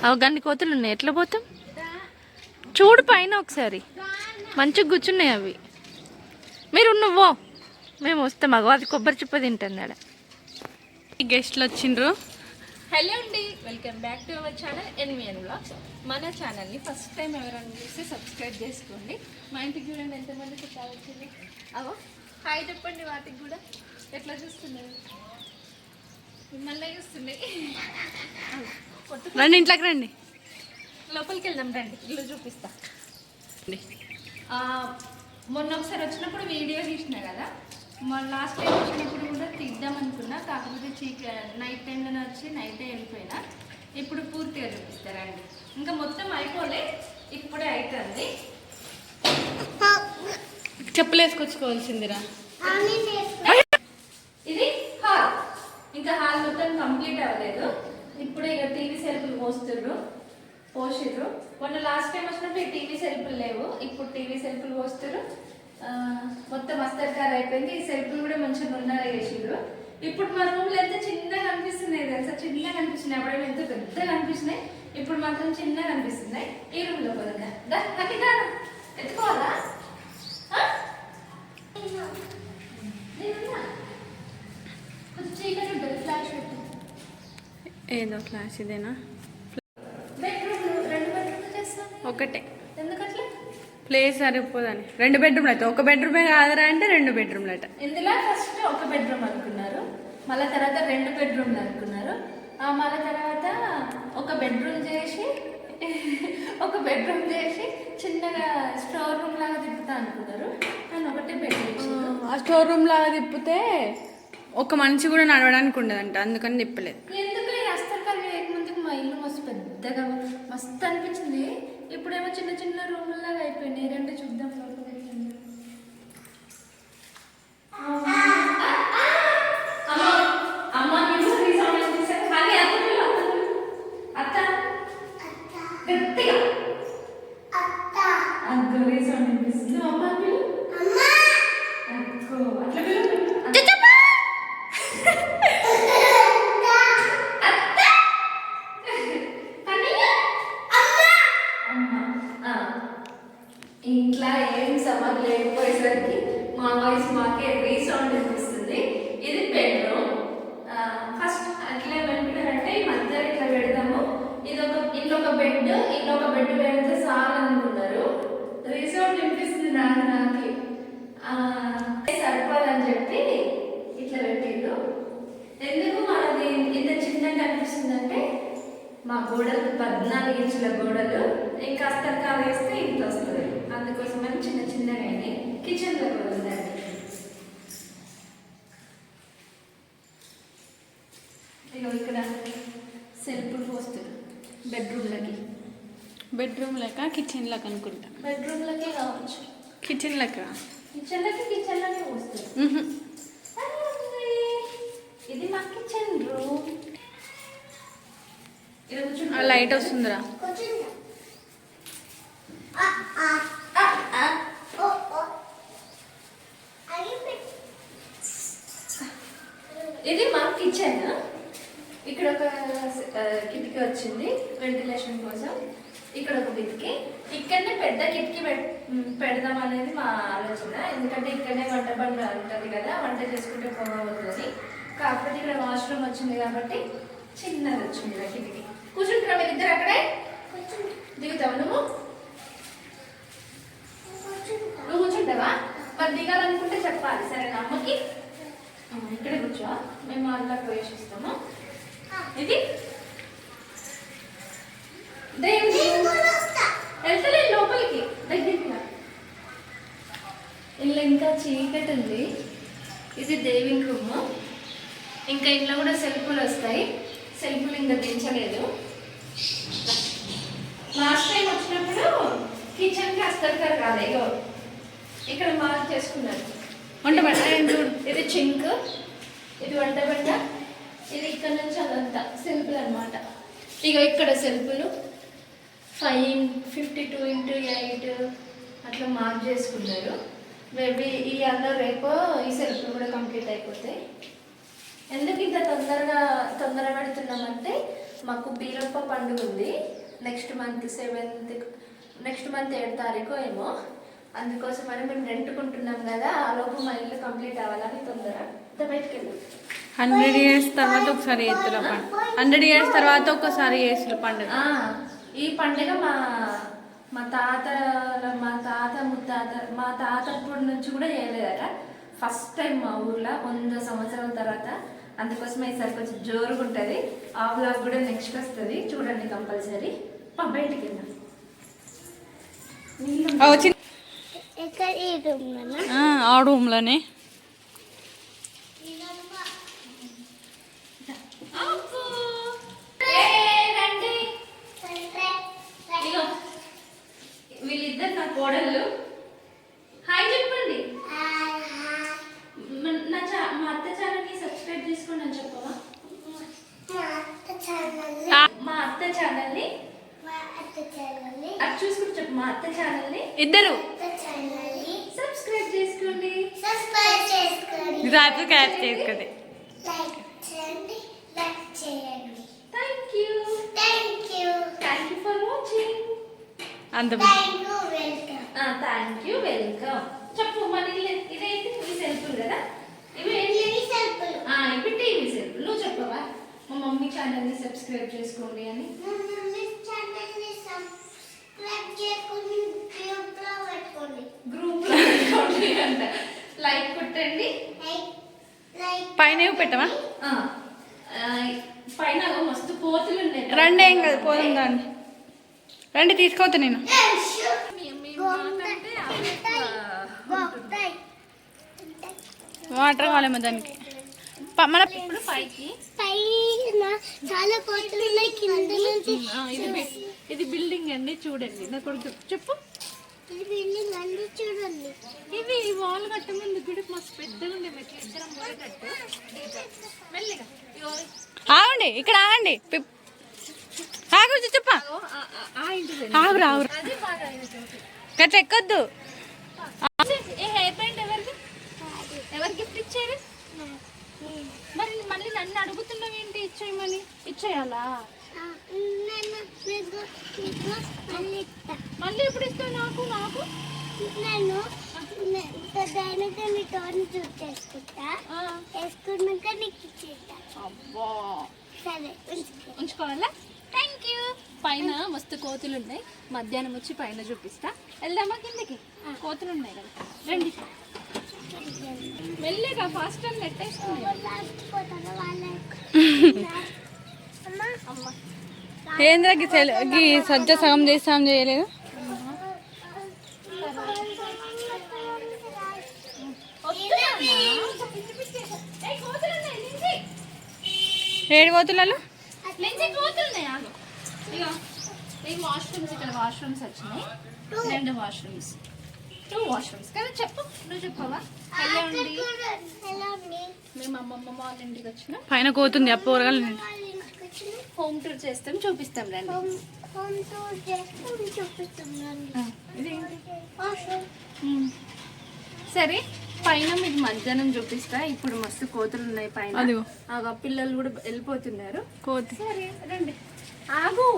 అవన్నీ కోతులు ఉన్నాయి, ఎట్లా పోతాం? చూడు పైన ఒకసారి, మంచిగా కూర్చున్నాయి అవి. మీరు నువ్వో మేము వస్తాం. అగో అది కొబ్బరి చిప్ప తింటుంది ఆడ. గెస్ట్లు వచ్చిండ్రు. హలో అండి, welcome back to our channel NVN vlogs. మన ఛానల్ని ఫస్ట్ టైం ఎవరైనా చూస్తే సబ్స్క్రైబ్ చేసుకోండి. మా ఇంటికి చూడండి ఎంతమంది చుట్టాలు వచ్చింది. అవో హాయ్ చెప్పండి వాటికి కూడా. ఎట్లా చూస్తున్నారు? మిమ్మల్ని చూస్తున్నాయి. రండి ఇంట్లోకి రండి, లోపలికి వెళ్దాం రండి, ఇల్లు చూపిస్తా. మొన్న ఒకసారి వచ్చినప్పుడు వీడియో తీసిన కదా, మొన్న లాస్ట్ టైం వచ్చినప్పుడు కూడా తీద్దాం అనుకున్నా, కాకపోతే నైట్ టైంలోనే వచ్చి నైటే వెళ్ళిపోయినా. ఇప్పుడు పూర్తిగా చూపిస్తారండి. ఇంకా మొత్తం అయిపోలే, ఇప్పుడే అవుతుంది. చెప్పులు వేసుకొచ్చుకోవాల్సిందిరా. ఇది హాల్, ఇంకా హాల్ మొత్తం కంప్లీట్ అవ్వలేదు. ఇప్పుడే ఇక టీవీ సెల్ఫ్లు పోసిర్రు. మొన్న లాస్ట్ టైం వచ్చినప్పుడు ఈ టీవీ సెల్ఫ్లు లేవు, ఇప్పుడు టీవీ సెల్ఫ్లు పోస్తారు. మొత్తం అస్తర్కారు అయిపోయింది. ఈ సెల్ఫ్లు కూడా మంచిగా ముందర వేసిండ్రు. ఇప్పుడు మా రూమ్లో ఎంత చిన్నగా అనిపిస్తున్నాయి తెలుసా, చిన్నగా అనిపిస్తున్నాయి. అప్పుడేమో ఎంత పెద్దగా అనిపిస్తున్నాయి, ఇప్పుడు మాత్రం చిన్నగా అనిపిస్తున్నాయి. ఈ రూమ్లో పోదా ఎత్తుకోవాలా? చీకటి ఉంటుంది, ఫ్లాష్ పెట్టు. ఏదో ఫ్లాష్ ఇదేనా? ఒకటే ఎందుకట్లా? ప్లేస్ సరిపోదని 2 బెడ్రూమ్లు అయితే, 1 బెడ్రూమే కాదరా అంటే 2 బెడ్రూమ్లు అట. ఇందులో ఫస్ట్ 1 బెడ్రూమ్ అనుకున్నారు, మళ్ళీ తర్వాత 2 బెడ్రూమ్లు అనుకున్నారు, మళ్ళీ తర్వాత 1 బెడ్రూమ్ చేసి చిన్నగా స్టోర్ రూమ్ లాగా తిప్పుతా అనుకున్నారు. కానీ ఒకటే బెడ్రూమ్. ఆ స్టోర్ రూమ్ లాగా తిప్పితే ఒక మనిషి కూడా నడవడానికి ఉండదంట, అందుకని తిప్పలేదు. ఎందుకు అస్తర్కాలు ముందుకు మా ఇల్లు మస్తు పెద్దగా మస్తు అనిపించింది. ఇప్పుడేమో చిన్న చిన్న రూముల్లాగా అయిపోయినాయి. 2 చూద్దాం లోపల. ఇంట్లో ఏం సమాన్ లేకపోయేసరికి మా వాయిస్ మాకే రీసౌండ్ అనిపిస్తుంది. ఇది బెడ్రూమ్. ఫస్ట్ అట్లా ఏమనుకున్నారంటే ఈ మధ్య ఇట్లా పెడదాము, ఇంట్లో ఒక బెడ్ పెడితే చాలు అనుకున్నారు. రీసౌండ్ వినిపిస్తుంది నాకు సరిపోదని చెప్పి ఇట్లా పెట్టిండు. ఎందుకు మనది ఇంత చిన్నగా అనిపిస్తుందంటే మా గోడలు 14 ఇంచుల గోడలు, ఇంకా అస్తర్కాలు వేస్తే ఇంత వస్తుంది. అందుకోసమని చిన్నగా అయింది. కిచెన్లో కూడా ఉందండి. ఇక ఇక్కడ సెల్ఫ్లు పోస్తారు బెడ్రూమ్ లెక్క కిచెన్లోకి అనుకుంటా. బెడ్రూమ్లకే కావచ్చు, కిచెన్లోకి పోస్తారు. ఇది మా కిచెన్ రూమ్. లైట్ వస్తుందిరా. ఇది మా కిచెన్. ఇక్కడ ఒక కిటికీ వచ్చింది వెంటిలేషన్ కోసం. ఇక్కడ ఒక కిటికీ, ఇక్కడనే పెద్ద కిటికీ పెడదాం అనేది మా ఆలోచన. ఎందుకంటే ఇక్కడనే వంట బండ ఉంటుంది కదా, వంట చేసుకుంటే పోగవుతుంది. కాకపోతే ఇక్కడ వాష్రూమ్ వచ్చింది కాబట్టి చిన్నది వచ్చింది కిటికీ. కూర్చుంటున్నా మీరు ఇద్దరు అక్కడే? దిగుతావు నువ్వు కూర్చుంటావా? మరి దిగాలనుకుంటే చెప్పాలి, సరేనా? అమ్మకి ఇక్కడే కూర్చో, మేము అందులో ప్రవేశిస్తాము. ఇది వెళ్తలే లోపలికి దగ్గరికి. ఇల్లు ఇంకా చీకటి ఉంది. ఇది దేవుని రూమ్. ఇంకా ఇంట్లో కూడా సెల్ఫ్లు వస్తాయి. సెల్ఫ్లు ఇంకా దించలేదు. లాస్ట్ టైం వచ్చినప్పుడు కిచెన్కి అస్తర్కారు కాలేదు, ఇక్కడ మార్క్ చేసుకున్నారు. వంట బండ ఇది చింక్, ఇది వంట బండ, ఇది ఇక్కడ నుంచి అదంతా సెల్ఫ్లు అనమాట. ఇక ఇక్కడ సెల్ఫ్లు 552x8 అట్లా మార్క్ చేసుకున్నారు. మేబీ ఈ అన్న రేపు ఈ సెల్ఫ్లు కూడా కంప్లీట్ అయిపోతాయి. ఎందుకు ఇంత తొందర పెడుతున్నామంటే మాకు బీరప్ప పండుగ ఉంది next month 7th, next month 7వ తారీఖు ఏమో. అందుకోసమని మేము రెంట్కుంటున్నాం కదా, ఆ లోపు మా ఇల్లు కంప్లీట్ అవ్వాలని తొందర. బయటకు వెళ్ళాం. 100 years తర్వాత ఒకసారి చేస్తున్న పండుగ. 100 years తర్వాత ఒకసారి చేస్తున్న పండుగ. ఈ పండుగ మా తాత ముత్తాత మా తాతప్పటి నుంచి కూడా చేయలేదట. ఫస్ట్ టైం మా ఊర్లో 100 సంవత్సరాల తర్వాత. అందుకోసం ఈసారి కొంచెం జోరుగా ఉంటుంది. ఆ వ్లాగ్ కూడా నెక్స్ట్ వస్తుంది, చూడండి కంపల్సరీ. బయటికి వెళ్దాం. ఆ రూమ్లోనే వీళ్ళిద్దరు నా కోడళ్ళు. హాయ్ చెప్పండి. మా అత్త ఛానల్ని సబ్స్క్రైబ్ చేసుకోండి అని చెప్పవా? మా అత్త ఛానల్ని అది చూసుకుంటూ చెప్పు. మా అత్త ఛానల్ని ఇద్దరు సబ్స్క్రైబ్ చేసుకోండి. రాత్రి క్యాచ్ చేసుకోండి. Thank you for watching. అంత థ్యాంక్ యూ వెల్కమ్. చెప్పు. మన ఇదేంటి? ఇవి సెల్ఫులు కదా. ఇవి ఏంటి? ఇవి టీవీ సెల్ఫులు. నువ్వు చెప్పవా? మా మమ్మీ ఛానల్ని సబ్స్క్రైబ్ చేసుకోండి అని. గ్రూప్లో పెట్టుకోండి అంట. లైక్ కొట్టండి. పైన పెట్టవా? పైన మస్తు కోతులు ఉన్నాయి. రండి, ఏం కాదు, పోదాం దాన్ని. రండి, తీసుకోవద్దు నేను. వాటర్ కావాలేమో దానికి. మన ఇప్పుడు పైకి చాలా కోతులు ఉన్నాయి కింద నుంచి. ఇది బిల్డింగ్ అండి, చూడండి. నా కొడుకు చెప్పు. ఇది బిల్డింగ్ అండి, చూడండి. ఇవి వాల్ కట్ట ముందు గుడి మస్తు పెద్దగా ఉండే. మెట్లు ఇద్దరం కట్టు మెల్లిగా. ఆగండి, ఇక్కడ ఆగండి. ఆగు చెప్ప. ఆగురు ఆగురు, గట్ల ఎక్కొద్దు. హెయిర్ బ్యాండ్ ఎవరు గిఫ్ట్ ఇచ్చారు? మరి మళ్ళీ నన్ను అడుగుతున్నావు ఏంటి? ఇచ్చేయమని. ఇచ్చేయాలా? మళ్ళీ ఎప్పుడు ఇస్తావు నాకు? నేను చేసుకుంటా, వేసుకున్నాక నీకు ఇచ్చేస్తా. అబ్బా, సరే ఉంచుకోవాలా? Thank you. పైన మస్తు కోతులు ఉన్నాయి. మధ్యాహ్నం వచ్చి పైన చూపిస్తా. వెళ్దామా కిందకి? కోతులు ఉన్నాయి కదా, రండి. మెల్లిగా ఫాస్ట్ అని నెట్టేస్తుంది. ఏంద్రకి సజ్జ సగం చేసి సగం చేయలేదు. ఏడు కోతులలో వాష్రూమ్స్. ఇక్కడ వాష్రూమ్స్ వచ్చినాయి. 2 వాష్రూమ్స్, 2 వాష్రూమ్స్ కదా. చెప్పు, నువ్వు చెప్పవా? హలో అండి, మేము అమ్మమ్మ వాళ్ళ ఇంటికి వచ్చినాం. పైన కోతుంది అప్పు ఊరగాలి. హోమ్ టూర్ చేస్తాం, చూపిస్తాం రండి. సరే, పైన మీకు మధ్యాహ్నం చూపిస్తా. ఇప్పుడు మస్తు కోతులు ఉన్నాయి పైన. పిల్లలు కూడా వెళ్ళిపోతున్నారు. కోతి. సరే రండి. ఆగు.